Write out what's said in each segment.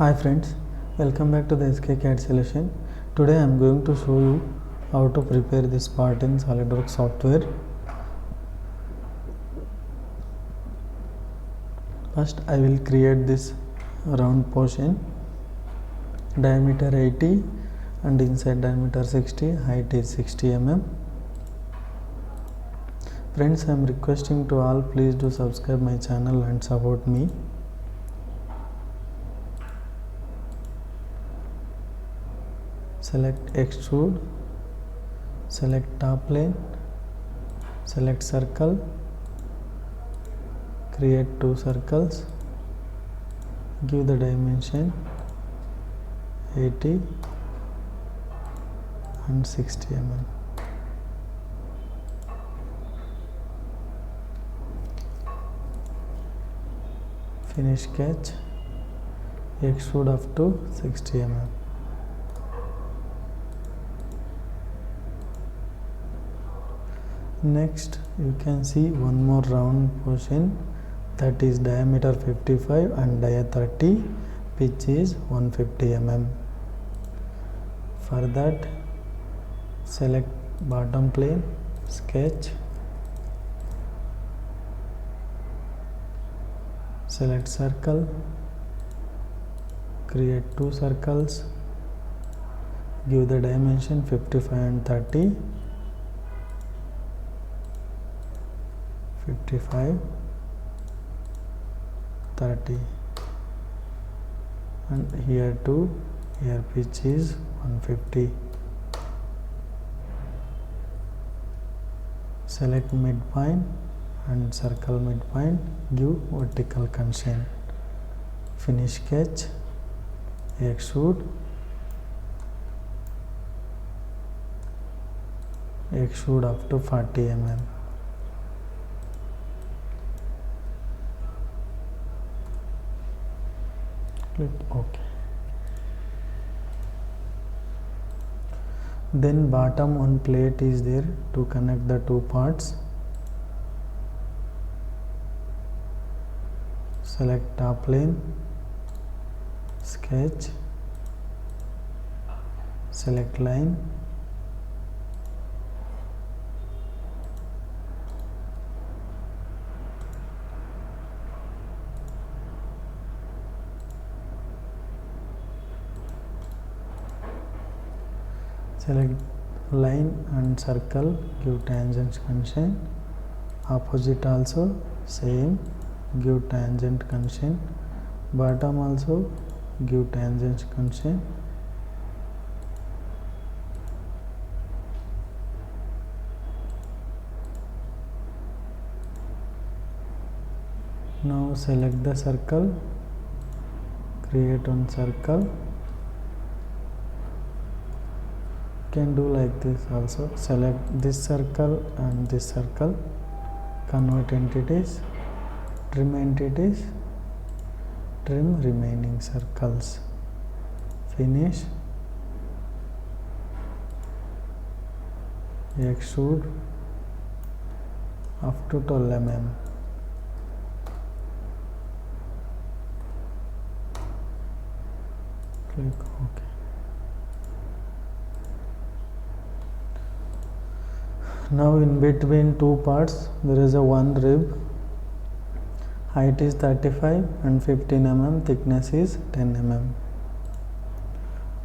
Hi friends, welcome back to the SKCAD solution. Today I am going to show you how to prepare this part in SolidWorks software. First I will create this round portion, diameter 80 and inside diameter 60, height is 60 mm. Friends, I am requesting to all, please do subscribe my channel and support me. Select extrude, select top plane, select circle, create two circles, give the dimension 80 and 60 mm. Finish sketch, extrude up to 60 mm. Next you can see one more round portion, that is diameter 55 and dia 30, pitch is 150 mm. For that select bottom plane, sketch, select circle, create two circles, give the dimension 55 and 30, 55, 30, and here too, here pitch is 150. Select midpoint and circle midpoint, give vertical constraint. Finish sketch, extrude, up to 40 mm. Click OK. Then bottom one plate is there to connect the two parts. Select top plane, sketch, select line, select line and circle, give tangent constraint. Opposite also same, give tangent constraint. Bottom also give tangent constraint. Now select the circle, create one circle. Can do like this also, select this circle and this circle, convert entities, trim entities, trim remaining circles. Finish, extrude up to 12 mm. Click OK. Now in between two parts there is a one rib, height is 35 and 15 mm, thickness is 10 mm.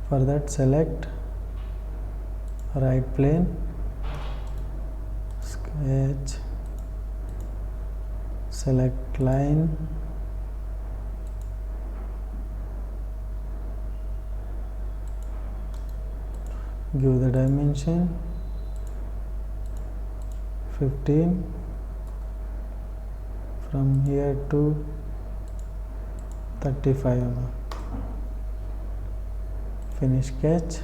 For that select right plane, sketch, select line, give the dimension 15, from here to 35 mm. Finish sketch,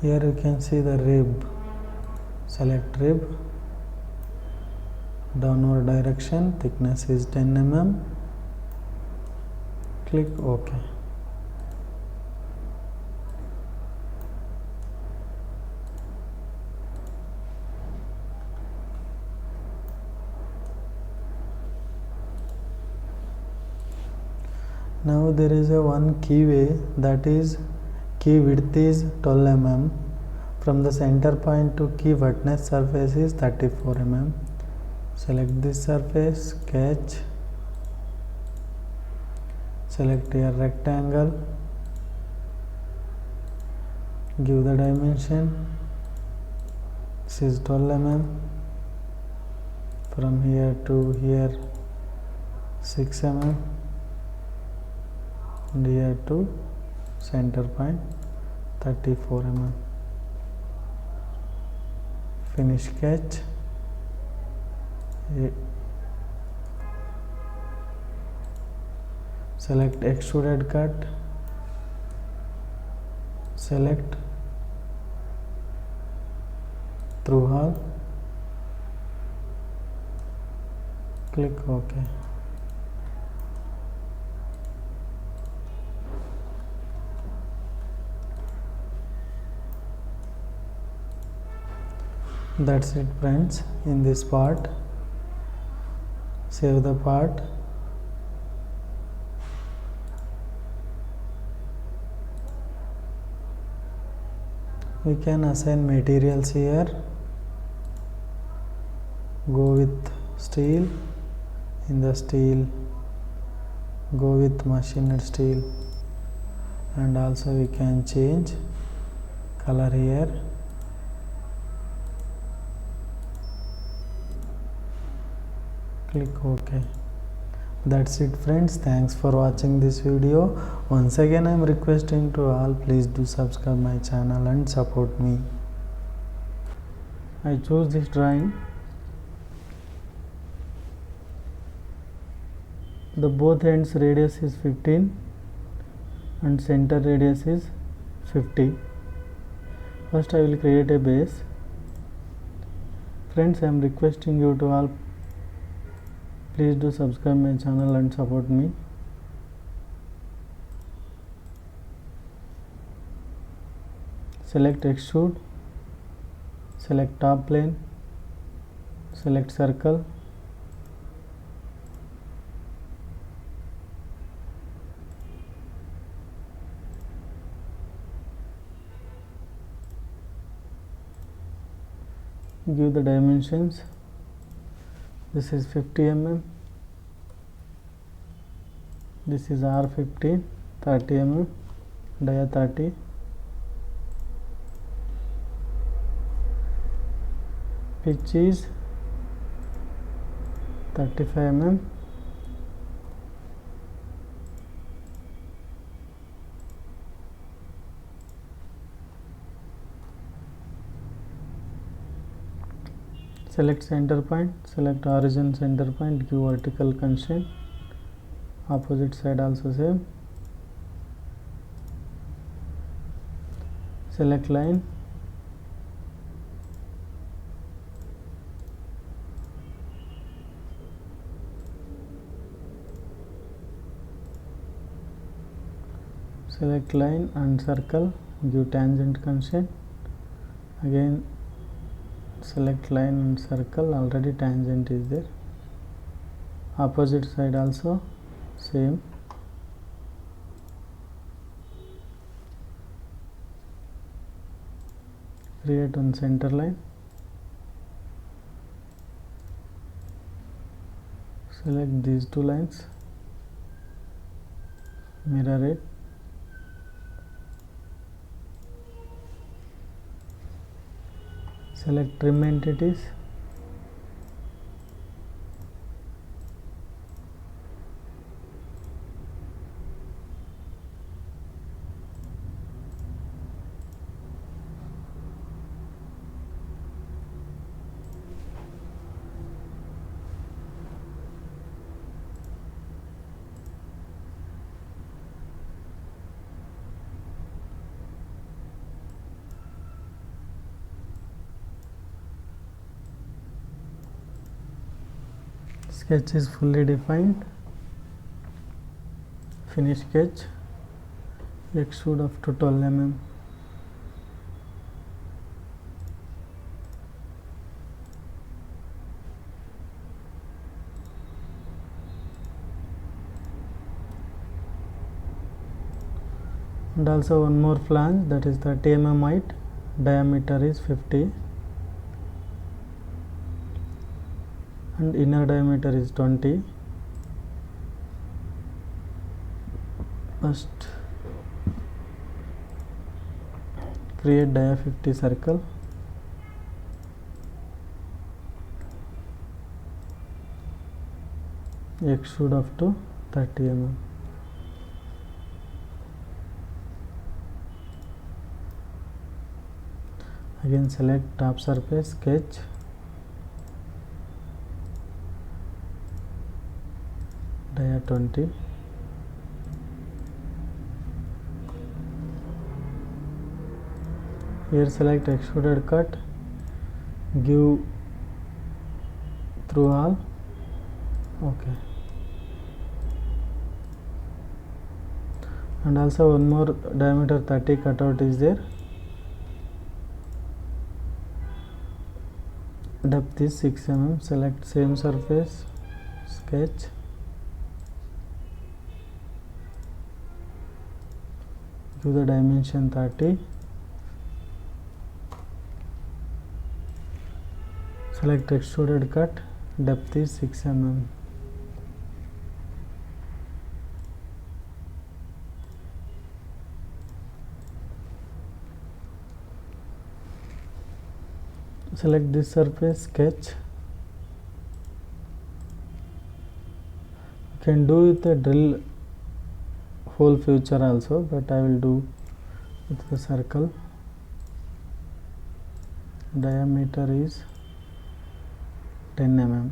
here you can see the rib. Select rib, downward direction, thickness is 10 mm. Click OK. Now there is a one keyway, that is key width is 12 mm. From the center point to key wetness surface is 34 mm. Select this surface, sketch, select your rectangle, give the dimension, this is 12 mm, from here to here 6 mm, and here to center point 34 mm. Finish sketch. Select extruded cut, select through hole, click OK. That's it friends, in this part. Save the part. We can assign materials here. Go with steel. In the steel, go with machined steel, and also we can change color here. Click OK. That's it friends, thanks for watching this video. Once again I am requesting to all, please do subscribe my channel and support me. I chose this drawing. The both ends radius is 15 and center radius is 50. First I will create a base. Friends, I am requesting you to all, please do subscribe my channel and support me. Select extrude, select top plane, select circle, give the dimensions. This is 50 mm, this is R15, 30 mm, dia 30, pitch is 35 mm, select center point, select origin center point, give vertical constraint, opposite side also same, select line, select line and circle, give tangent constraint, again select line and circle, already tangent is there, opposite side also same, create one center line, select these two lines, mirror it, select trim entities, sketch is fully defined, finish sketch, extrude up to 12 mm. And also one more flange, that is 30 mm height, diameter is 50 and inner diameter is 20. First create dia 50 circle, extrude up to 30 mm. Again select top surface, sketch, dia 20, here select extruded cut, give through all, okay. And also one more diameter 30 cutout is there, depth is 6 mm, select same surface, sketch, give the dimension 30, select extruded cut, depth is 6 mm. Select this surface, sketch. You can do with a drill hole feature also, but I will do with the circle. Diameter is 10 mm.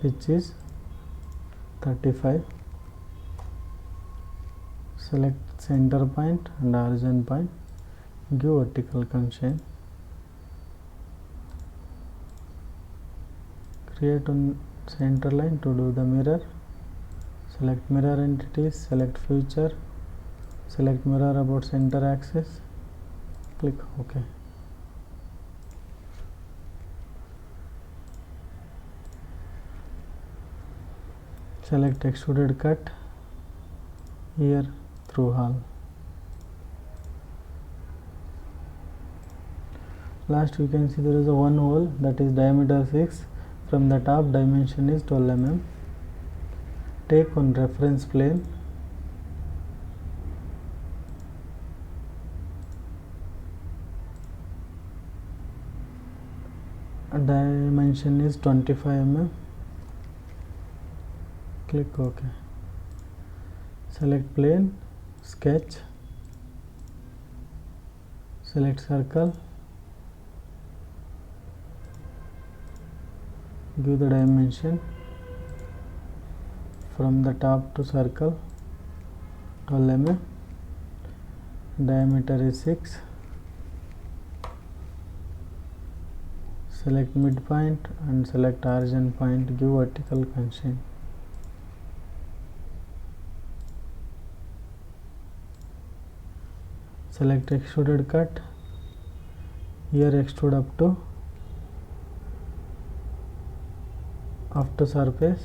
Pitch is 35. Select center point and origin point, give vertical constraint, create one center line to do the mirror, select mirror entities, select feature, select mirror about center axis, click OK. Select extruded cut, here through hole. Last we can see there is a one hole, that is diameter 6, from the top dimension is 12 mm. Take one reference plane, dimension is 25 mm, click OK. Select plane, sketch, select circle, give the dimension from the top to circle 12 mm, diameter is 6, select midpoint and select origin point, give vertical constraint. Select extruded cut, here extrude up to after surface,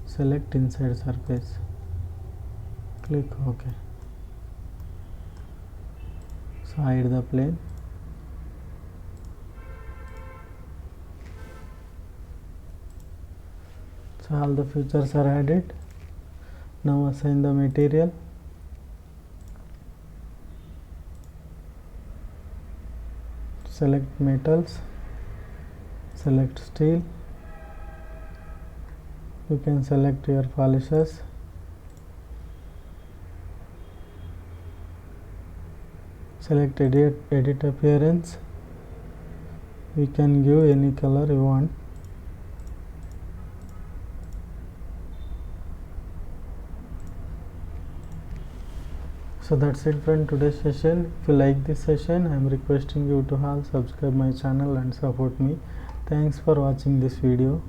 select inside surface, click OK. So hide the plane. So all the features are added. Now assign the material. Select metals, select steel, you can select your polishes, select edit appearance, we can give any color you want. So that's it from today's session. If you like this session, I am requesting you to all subscribe my channel and support me. Thanks for watching this video.